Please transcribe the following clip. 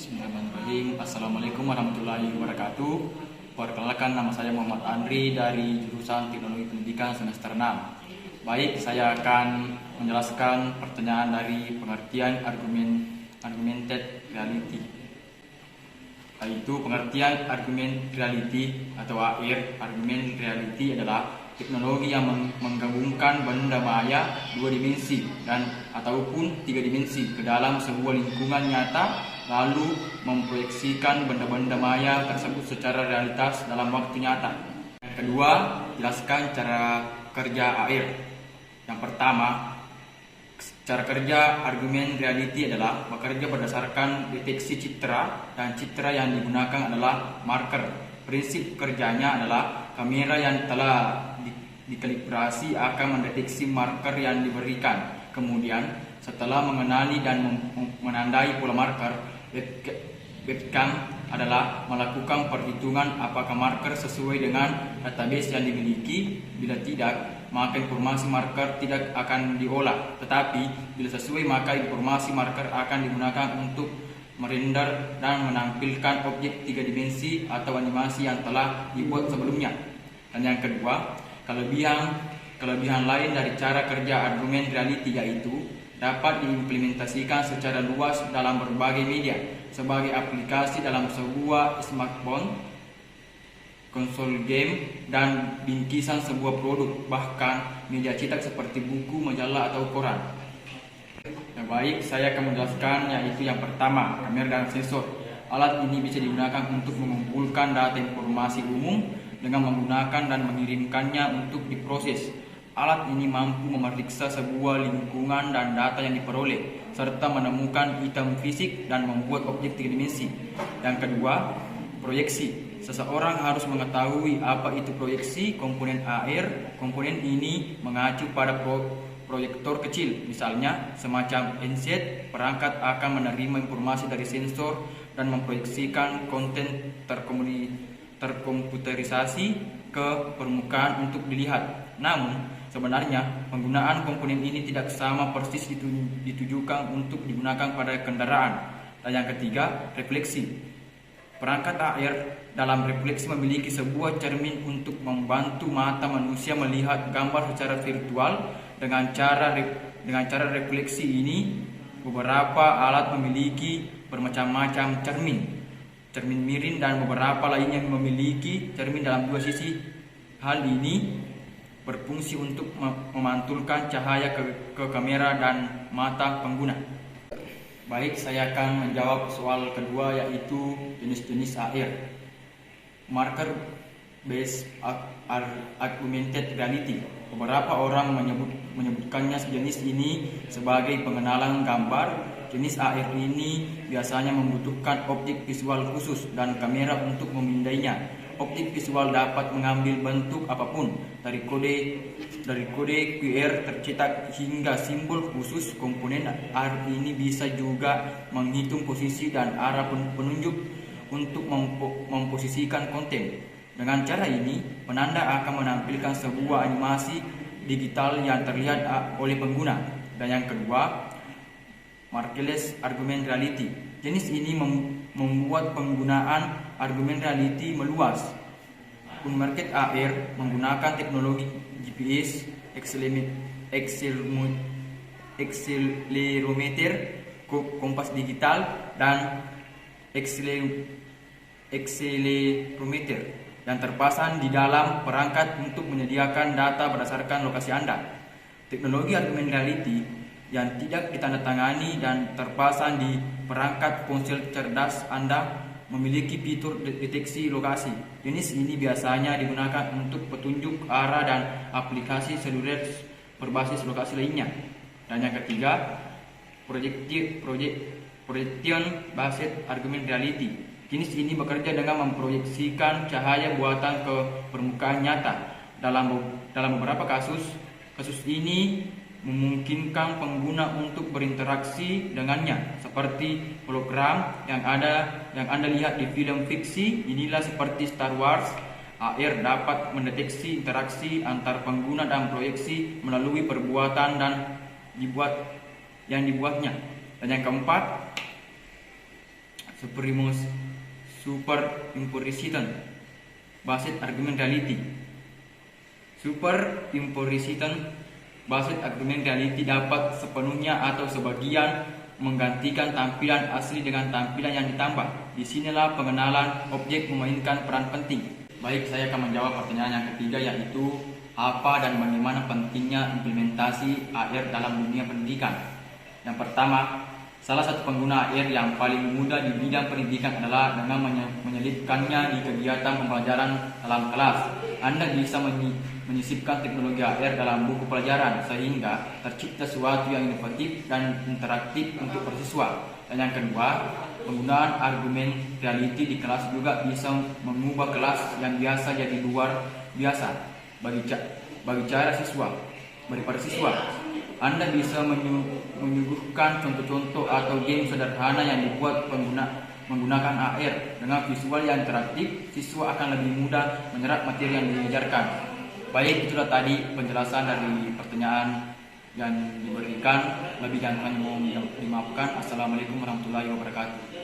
Bismillahirrahmanirrahim. Assalamualaikum warahmatullahi wabarakatuh. Perkenalkan, nama saya Muhammad Andri dari jurusan Teknologi Pendidikan semester 6. Baik, saya akan menjelaskan pertanyaan dari pengertian argumented reality. Yaitu pengertian argument reality atau AR. Argument reality adalah teknologi yang menggabungkan benda maya dua dimensi dan ataupun tiga dimensi ke dalam sebuah lingkungan nyata, lalu memproyeksikan benda-benda maya tersebut secara realitas dalam waktu nyata. Yang kedua, jelaskan cara kerja AR. Yang pertama, cara kerja argumen reality adalah bekerja berdasarkan deteksi citra, dan citra yang digunakan adalah marker. Prinsip kerjanya adalah kamera yang telah dikalibrasi akan mendeteksi marker yang diberikan. Kemudian, setelah mengenali dan menandai pola marker, webcam adalah melakukan perhitungan apakah marker sesuai dengan database yang dimiliki. Bila tidak, maka informasi marker tidak akan diolah. Tetapi bila sesuai, maka informasi marker akan digunakan untuk merender dan menampilkan objek tiga dimensi atau animasi yang telah dibuat sebelumnya. Dan yang kedua, kelebihan lain dari cara kerja argumen reality yaitu dapat diimplementasikan secara luas dalam berbagai media, sebagai aplikasi dalam sebuah smartphone, konsol game, dan bingkisan sebuah produk, bahkan media cetak seperti buku, majalah, atau koran. Nah, baik, saya akan menjelaskan yaitu yang pertama, kamera dan sensor. Alat ini bisa digunakan untuk mengumpulkan data informasi umum dengan menggunakan dan mengirimkannya untuk diproses. Alat ini mampu memeriksa sebuah lingkungan dan data yang diperoleh, serta menemukan item fisik dan membuat objek tiga dimensi. Yang kedua, proyeksi. Seseorang harus mengetahui apa itu proyeksi komponen AR. Komponen ini mengacu pada proyektor kecil, misalnya semacam handset. Perangkat akan menerima informasi dari sensor dan memproyeksikan konten terkomputerisasi ke permukaan untuk dilihat. Namun, sebenarnya penggunaan komponen ini tidak sama persis ditujukan untuk digunakan pada kendaraan. Dan yang ketiga, refleksi. Perangkat AR dalam refleksi memiliki sebuah cermin untuk membantu mata manusia melihat gambar secara virtual. Dengan cara refleksi ini, beberapa alat memiliki bermacam-macam cermin miring, dan beberapa lainnya memiliki cermin dalam dua sisi. Hal ini berfungsi untuk memantulkan cahaya ke kamera dan mata pengguna. Baik, saya akan menjawab soal kedua yaitu jenis-jenis AR. Marker based augmented reality. Beberapa orang menyebutkannya sejenis ini sebagai pengenalan gambar. Jenis AR ini biasanya membutuhkan objek visual khusus dan kamera untuk memindainya. Objek visual dapat mengambil bentuk apapun, dari kode QR tercetak hingga simbol khusus. Komponen AR ini bisa juga menghitung posisi dan arah penunjuk untuk memposisikan konten. Dengan cara ini, penanda akan menampilkan sebuah animasi digital yang terlihat oleh pengguna. Dan yang kedua, markerless argument reality. Jenis ini membuat penggunaan argument reality meluas. Unmarked AR menggunakan teknologi GPS, accelerometer, kompas digital, dan accelerometer yang terpasang di dalam perangkat untuk menyediakan data berdasarkan lokasi Anda. Teknologi argument reality yang tidak ditandatangani dan terpasang di perangkat ponsel cerdas Anda memiliki fitur deteksi lokasi. Jenis ini biasanya digunakan untuk petunjuk arah dan aplikasi seluler berbasis lokasi lainnya. Dan yang ketiga, projection based argument reality. Jenis ini bekerja dengan memproyeksikan cahaya buatan ke permukaan nyata. Dalam beberapa kasus ini memungkinkan pengguna untuk berinteraksi dengannya, seperti hologram yang Anda lihat di film fiksi. Inilah seperti Star Wars. AR dapat mendeteksi interaksi antar pengguna dan proyeksi melalui perbuatan yang dibuatnya. Dan yang keempat, Superimposition based argument reality. Superimposition based argument reality dapat sepenuhnya atau sebagian menggantikan tampilan asli dengan tampilan yang ditambah. Disinilah pengenalan objek memainkan peran penting. Baik, saya akan menjawab pertanyaan yang ketiga, yaitu apa dan bagaimana pentingnya implementasi AR dalam dunia pendidikan. Yang pertama, salah satu pengguna AR yang paling mudah di bidang pendidikan adalah dengan menyelipkannya di kegiatan pembelajaran dalam kelas. Anda bisa menyisipkan teknologi AR dalam buku pelajaran sehingga tercipta sesuatu yang inovatif dan interaktif untuk siswa. Dan yang kedua, penggunaan argumen reality di kelas juga bisa mengubah kelas yang biasa jadi luar biasa bagi para siswa. Anda bisa menyuguhkan contoh-contoh atau game sederhana yang dibuat menggunakan AR. Dengan visual yang interaktif, siswa akan lebih mudah menyerap materi yang diajarkan. Baik, itulah tadi penjelasan dari pertanyaan yang diberikan. Lebih dan kurangnya mohon dimaafkan. Assalamualaikum warahmatullahi wabarakatuh.